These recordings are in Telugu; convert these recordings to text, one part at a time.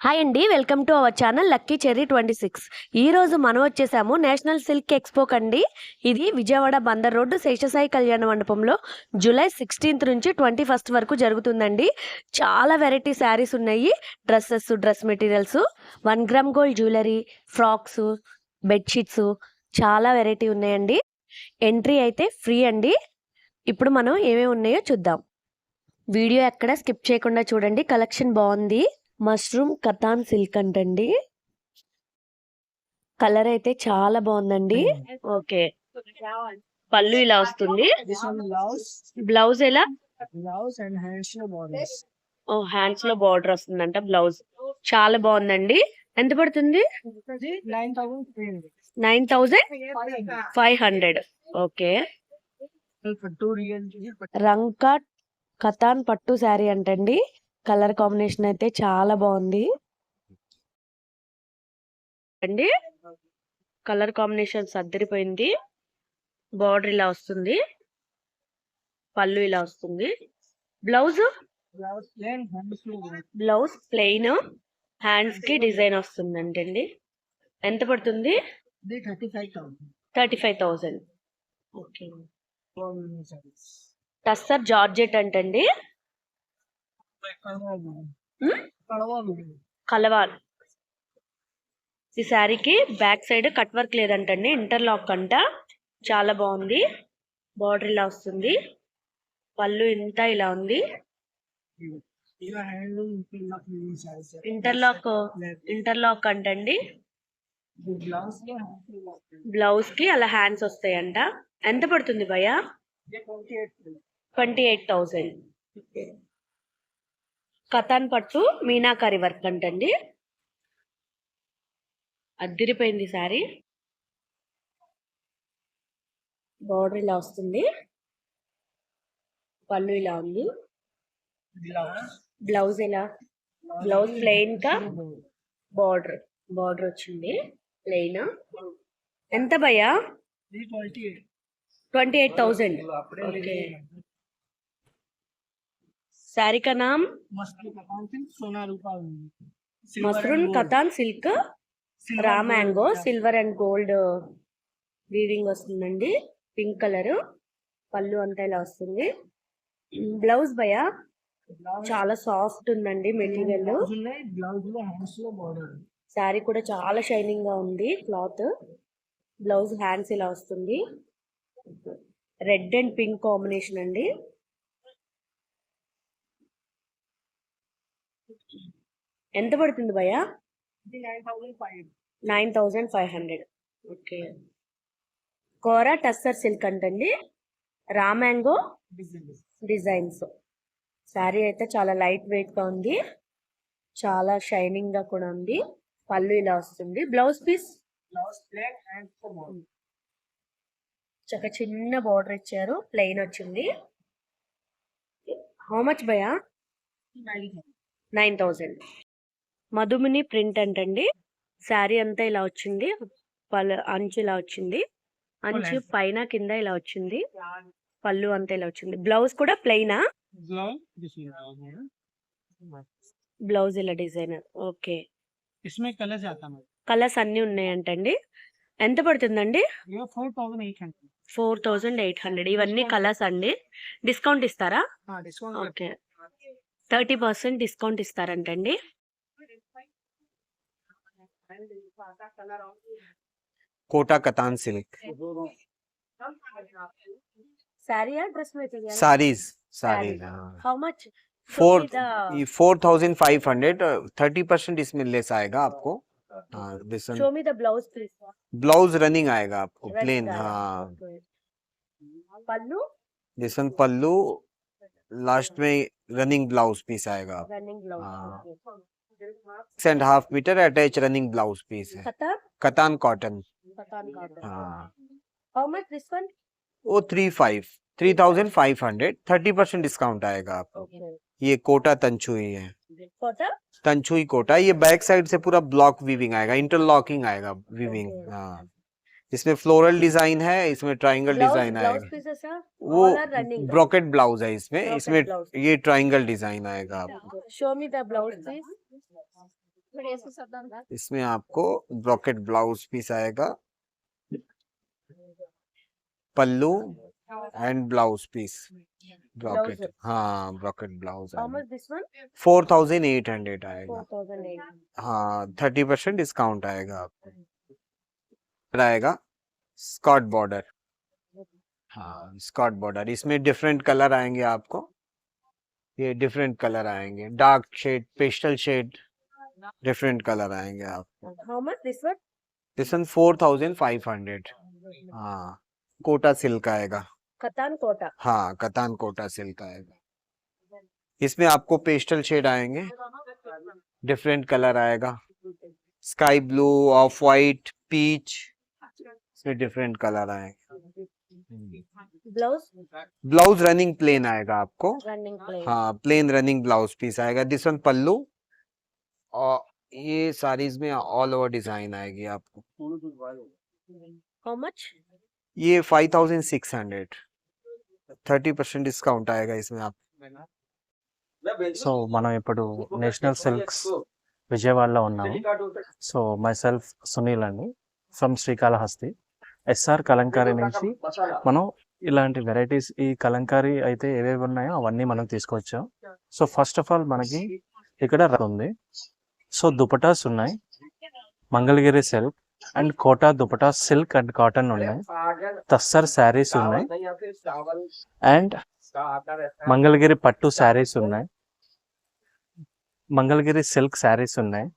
హాయ్ అండి, welcome to our channel lucky cherry 26. ఈ రోజు మనం వచ్చేసాము నేషనల్ సిల్క్ ఎక్స్పో కండి. ఇది విజయవాడ బందర్ రోడ్డు శేషసాయి కళ్యాణ మండపంలో జూలై 16th నుంచి 21st వరకు జరుగుతుందండి. చాలా వెరైటీ శారీస్ ఉన్నాయి, dress materials, 1 gram gold jewellery, frocks, bedsheets, చాలా వెరైటీ ఉన్నాయండి. ఎంట్రీ అయితే ఫ్రీ అండి. ఇప్పుడు మనం ఏమేమి ఉన్నాయో చూద్దాం. వీడియో ఎక్కడ స్కిప్ చేయకుండా చూడండి, కలెక్షన్ బాగుంది. మష్రూమ్ కతాన్ సిల్క్ అంటండి. కలర్ అయితే చాలా బాగుందండి. ఓకే, పళ్ళు ఇలా వస్తుంది. బ్లౌజ్ ఎలా? హ్యాండ్స్ లో బార్డర్ వస్తుందంట. బ్లౌజ్ చాలా బాగుందండి. ఎంత పడుతుంది? 9,500. ఓకే, రంకా కతాన్ పట్టు శారీ అంటండి. కలర్ కాంబినేషన్ అయితే చాలా బాగుంది అండి. కలర్ కాంబినేషన్ అద్దరిపోయింది. బార్డర్ ఇలా వస్తుంది, పళ్ళు ఇలా వస్తుంది. బ్లౌజ్ ప్లెయిన్, హ్యాండ్స్ కి డిజైన్ వస్తుందంటండి. ఎంత పడుతుంది? 35,000. ఓకే, టస్సర్ జార్జెట్ అంటండి. కలవాల్. ఈ శారీకి బ్యాక్ సైడ్ కట్ వర్క్ లేదంటండి, ఇంటర్లాక్ అంట. చాలా బాగుంది. బార్డర్ ఇలా వస్తుంది, పళ్ళు ఇంత ఇలా ఉంది. ఇంటర్లాక్ అంటండి. బ్లౌజ్ కి అలా హ్యాండ్స్ వస్తాయంట. ఎంత పడుతుంది భయ్యా? 28,000. కతాన్ పట్టు మీనాకారి వర్క్ అంటండి. అద్దిరిపోయింది శారీ. బార్డర్ ఇలా వస్తుంది, పళ్ళు ఇలా ఉంది. బ్లౌజ్ ఎలా? బ్లౌజ్ ప్లెయిన్ గా బార్డర్ వచ్చింది, ప్లెయిన్. ఎంత భయ్యా? 28,000. ఓకే, శారీ కా నామ్ మస్రూన్ katan silk raw mango, silver and gold weaving వస్తుందండి. Pink colour. పళ్ళు అంతా ఇలా వస్తుంది. బ్లౌజ్ భయ్యా చాలా సాఫ్ట్ ఉందండి మెటీరియల్. శారీ కూడా చాలా షైనింగ్ గా ఉంది క్లాత్. బ్లౌజ్ హ్యాండ్స్ ఇలా వస్తుంది. రెడ్ అండ్ పింక్ కాంబినేషన్ అండి. ఎంత పడుతుంది భయ్యా? 9,500. ఓకే, కోరా టస్సర్ సిల్క్ అంటండి. Raw mango designs. శారీ అయితే చాలా లైట్ వెయిట్ గా ఉంది, చాలా షైనింగ్ గా కూడా ఉంది. పళ్ళు ఇలా వస్తుంది. బ్లౌజ్ పీస్ చక్క చిన్న బార్డర్ ఇచ్చారు, ప్లెయిన్ వచ్చింది. హౌ మచ్ భయ్యా? 9,000. మధుమిని ప్రింట్ అంటండి. శారీ అంతా ఇలా వచ్చింది, అంచు ఇలా వచ్చింది, అంచు పైన కింద ఇలా వచ్చింది, పళ్ళు అంతా ఇలా వచ్చింది. బ్లౌజ్ కూడా ప్లెయినా? బ్లౌజ్ ఇలా డిజైనర్. ఓకే, కలర్స్ అన్ని ఉన్నాయంటండి. ఎంత పడుతుందండి? 4,800. ఇవన్నీ కలర్స్ అండి. డిస్కౌంట్ ఇస్తారా? ఓకే, 30% డిస్కౌంట్ ఇస్తారంటండి. कोटा कतान सिल्क साड़ी या dress material? Saris how much? 4,500. 30% इसमें लेस आएगा आपको. Show me the blouse please. Blouse running आएगा आपको प्लेन. हाँ, pallu this one pallu last में रनिंग ब्लाउज पीस आएगा. Running blouse. 6.5 metre attach running blouse piece है. कतान कॉटन. हाँ, हाउ मच दिस वन? वो 3,500. 30% डिस्काउंट आएगा आपको. ये कोटा तंचुई है. तंचुई कोटा. ये बैक साइड से पूरा ब्लॉक वीविंग आएगा, इंटरलॉकिंग आएगा वीविंग. हाँ, इसमें फ्लोरल डिजाइन है, इसमें ट्रायंगल डिजाइन आएगा. वो ब्रोकेट ब्लाउज है इसमें. इसमें ये ट्रायंगल डिजाइन आएगा आपको. Show me the blouse please. इसमें आपको ब्रॉकेट ब्लाउज पीस आएगा, pallu and blouse piece brocade, हाँ brocade blouse How much this one? 4800 आएगा, 4,008. हाँ 30% डिस्काउंट आएगा आपको। फिर आएगा स्कॉट बॉर्डर, हाँ स्कॉट बॉर्डर, इसमें डिफरेंट कलर आएंगे आपको, ये डिफरेंट कलर आएंगे, dark shade, pastel shade, different colour आएंगे आपको। How much this one? This one 4500, हाँ कोटा सिल्क आएगा, Katan Kota. हाँ कतान कोटा सिल्क आएगा। इसमें आपको पेस्टल शेड आएंगे, डिफरेंट कलर आएगा, sky blue, off white, peach, इसमें डिफरेंट कलर आएंगे। Blouse? ब्लाउज रनिंग प्लेन आएगा आपको, Running plain. हाँ प्लेन रनिंग ब्लाउज पीस आएगा। दिस वन पल्लू, और ये साड़ीज में ऑल ओवर डिजाइन आएगी आपको। How much? ये 5600, 30% डिस्काउंट आएगा इसमें आप। సో మనం ఇప్పుడు నేషనల్ సిల్క్స్ విజయవాడలో ఉన్నాము. సో మై సెల్ఫ్ సునీల్ అండి ఫ్రమ్ శ్రీకాళహస్తి. ఎస్ఆర్ కలంకారీ నుంచి మనం ఇలాంటి వెరైటీస్, ఈ కలంకారీ అయితే ఏవేవి ఉన్నాయో అవన్నీ మనం తీసుకొచ్చాం. సో ఫస్ట్ ఆఫ్ ఆల్ మనకి ఇక్కడ ఉంది. సో దుపటాస్ ఉన్నాయి, Mangalagiri silk and Kota dupatta silk and cotton ఉన్నాయి, తస్సర్ శారీస్ ఉన్నాయి, అండ్ మంగళగిరి పట్టు శారీస్ ఉన్నాయి, మంగళగిరి సిల్క్ శారీస్ ఉన్నాయి,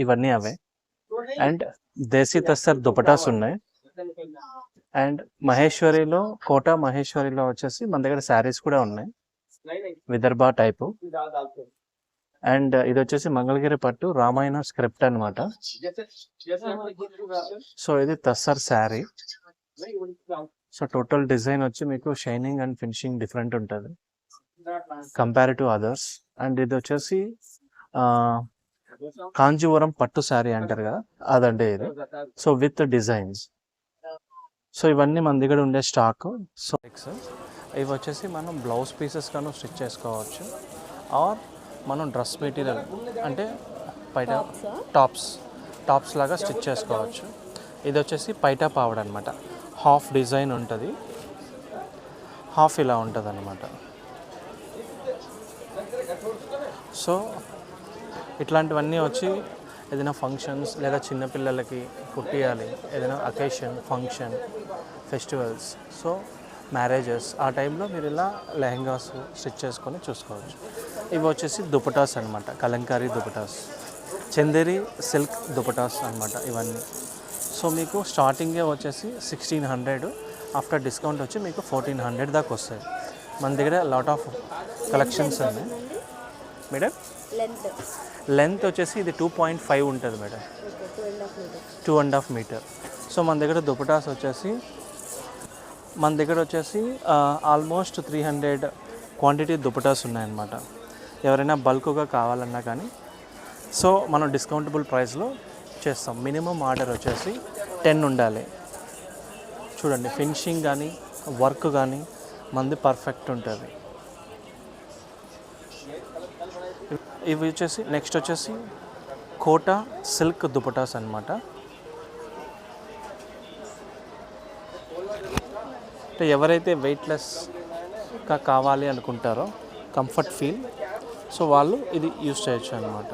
ఇవన్నీ అవే. అండ్ దేశీ తస్సర్ దుపటాస్ ఉన్నాయి. అండ్ మహేశ్వరిలో, కోటా మహేశ్వరిలో వచ్చేసి మన దగ్గర శారీస్ కూడా ఉన్నాయి, విదర్భ టైపు. అండ్ ఇది వచ్చేసి మంగళగిరి పట్టు రామాయణ స్క్రిప్ట్ అన్నమాట. సో ఇది tussar sari. So total design వచ్చి మీకు షైనింగ్ అండ్ ఫినిషింగ్ డిఫరెంట్ ఉంటుంది కంపేర్ టు అదర్స్. అండ్ ఇది వచ్చేసి కాంజీవరం పట్టు శారీ అంటారు కదా, అదంటే ఇది. So with designs. సో ఇవన్నీ మన దగ్గర ఉండే స్టాక్. సో ఇవి వచ్చేసి మనం బ్లౌజ్ పీసెస్ గాను స్టిచ్ చేసుకోవచ్చు, ఆర్ మనం డ్రెస్ మెటీరియల్ అంటే పైట టాప్స్ లాగా స్టిచ్ చేసుకోవచ్చు. ఇది వచ్చేసి పైటా పావడ అనమాట. హాఫ్ డిజైన్ ఉంటుంది, హాఫ్ ఇలా ఉంటుంది అనమాట. సో ఇట్లాంటివన్నీ వచ్చి ఏదైనా ఫంక్షన్స్ లేదా చిన్నపిల్లలకి కుట్టియాలి, ఏదైనా occasion, function, festivals, so marriages, ఆ టైంలో మీరు ఇలా లెహంగాస్ స్టిచ్ చేసుకొని చూసుకోవచ్చు. ఇవి వచ్చేసి దుపటాస్ అనమాట, కలంకారీ దుపటాస్, చందేరి సిల్క్ దుపటాస్ అనమాట ఇవన్నీ. సో మీకు స్టార్టింగే వచ్చేసి 1600, ఆఫ్టర్ డిస్కౌంట్ వచ్చి మీకు 1400 దాకా వస్తాయి. మన దగ్గర లాట్ ఆఫ్ కలెక్షన్స్ ఉన్నాయి మేడం. లెంత్ వచ్చేసి ఇది 2.5 ఉంటుంది మేడం, 2.5 మీటర్. సో మన దగ్గర దుపటాస్ వచ్చేసి ఆల్మోస్ట్ 300 క్వాంటిటీ దుపటాస్ ఉన్నాయన్నమాట. ఎవరైనా బల్క్గా కావాలన్నా కానీ సో మనం డిస్కౌంటబుల్ ప్రైస్లో చేస్తాం. మినిమం ఆర్డర్ వచ్చేసి 10 ఉండాలి. చూడండి ఫినిషింగ్ కానీ వర్క్ కానీ మంది పర్ఫెక్ట్ ఉంటుంది. ఇవి వచ్చేసి నెక్స్ట్ వచ్చేసి కోటా సిల్క్ దుపటాస్ అన్నమాట. అంటే ఎవరైతే వెయిట్లెస్గా కావాలి అనుకుంటారో, కంఫర్ట్ ఫీల్, సో వాళ్ళు ఇది యూస్ చేయొచ్చు అనమాట.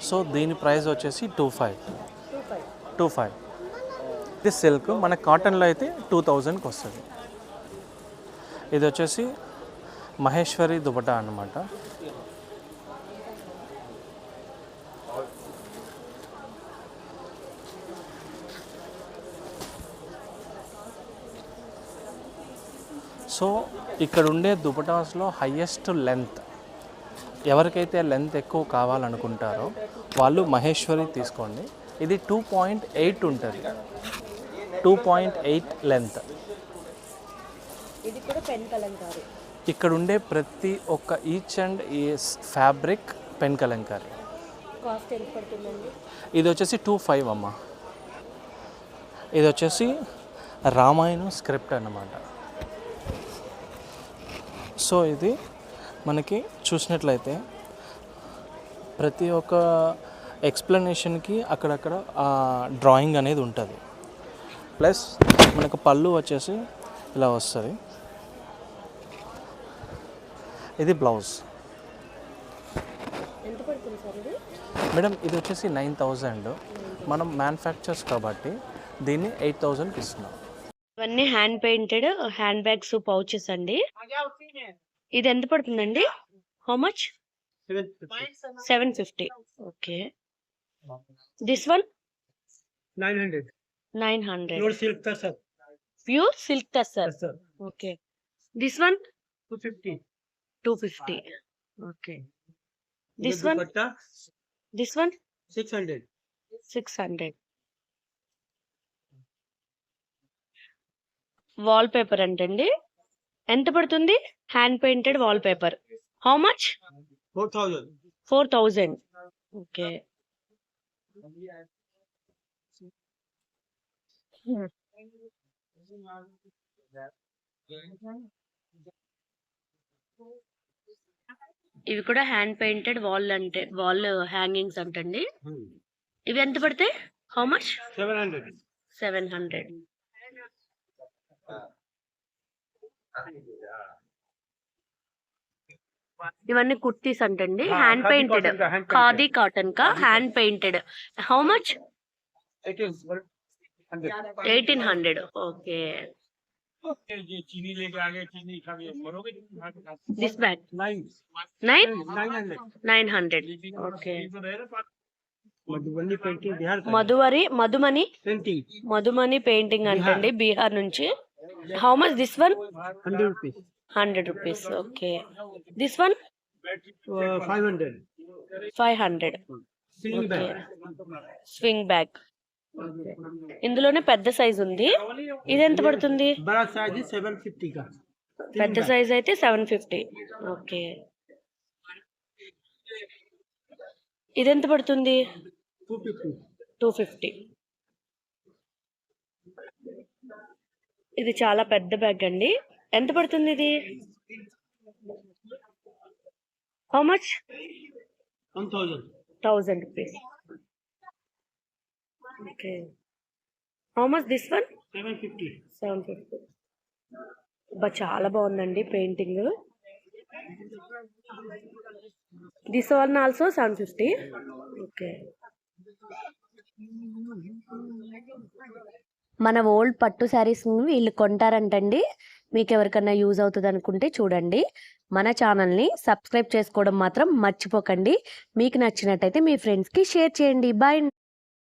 సో దీని ప్రైస్ వచ్చేసి 25. ఇది సిల్క్. మన కాటన్లో అయితే 2000కి వస్తుంది. ఇది వచ్చేసి మహేశ్వరి దుపటా అన్నమాట. సో ఇక్కడ ఉండే దుపటాస్లో హయ్యెస్ట్ లెంత్, ఎవరికైతే లెంత్ ఎక్కువ కావాలనుకుంటారో వాళ్ళు మహేశ్వరి తీసుకోండి. ఇది 2.8 ఉంటుంది, 2.8 లెంత్. ఇది కూడా పెన్ కలంకారీ. ఇక్కడ ఉండే ప్రతి ఒక్క ఈచ్ అండ్ ఈ ఫ్యాబ్రిక్ పెన్ కలంకారీ. కాస్ట్ ఎంత పడుతుందండి? ఇది వచ్చేసి 25 అమ్మ. ఇది వచ్చేసి రామాయణం స్క్రిప్ట్ అన్నమాట. సో ఇది మనకి చూసినట్లయితే ప్రతి ఒక్క ఎక్స్ప్లెనేషన్కి అక్కడక్కడ డ్రాయింగ్ అనేది ఉంటుంది. ప్లస్ మనకు పళ్ళు వచ్చేసి ఇలా వస్తుంది. ఇది బ్లౌజ్. మేడం ఇది వచ్చేసి 9,000. మనం మ్యానుఫ్యాక్చర్స్ కాబట్టి దీన్ని 8,000కి ఇస్తున్నాం. ఇవన్నీ hand painted hand bags pouches అండి. ఇది ఎంత పడుతుందండి? How much? 750. Okay. This one 900. 900. Pure silk tasar. Pure silk tussar. Tasar. Okay. This one 250. 250. Okay. This this one dupatta this one 600. 600. Wall paper అంటండి. ఎంత పడుతుంది? Hand painted wall paper. How much? 4,000. 4,000. Okay. ఇవి కూడా హ్యాండ్ పెయింటెడ్ వాల్ హ్యాంగింగ్స్ అంటండి. ఇవి ఎంత పడతాయి? How much? 700. 700. ఇవన్నీ కుర్తీస్ అంటండి. Hand khadi painted cotton ka, hand painted. Khadi cotton కా hand painted. How much? 1800. 1800. Okay. ये चीनी लेके आ गए, चीनी खा गए, मरोगे? This bag 900. 900. Okay. Madhubani painting Bihar का మధుమని पेंटिंग మధుమని పెయింటింగ్ అంటండి, బీహార్ నుంచి. How much this one? 100 rupees. 100 rupees. Okay. This one 500. 500. Sling okay. bag. Swing bag. ఇందులోనే పెద్ద సైజ్ ఉంది. ఇది ఎంత పడుతుంది? बड़ा साइज 750 का. పెద్ద సైజ్ అయితే 750. ఓకే. ఇది ఎంత పడుతుంది? 250. 250. ఇది చాలా పెద్ద బ్యాగ్ అండి. ఎంత పడుతుంది ఇది? How much? 1000. 1000 rupees. Okay. How much this one? 750. 750. చాలా బాగుందండి painting. This one also 750. Okay. మన ఓల్డ్ పట్టు శారీస్ వీళ్ళు కొంటారంటండి. మీకు ఎవరికన్నా యూజ్ అవుతుంది అనుకుంటే చూడండి. మన ఛానల్ని సబ్స్క్రైబ్ చేసుకోవడం మాత్రం మర్చిపోకండి. మీకు నచ్చినట్టయితే మీ ఫ్రెండ్స్కి షేర్ చేయండి. బాయ్.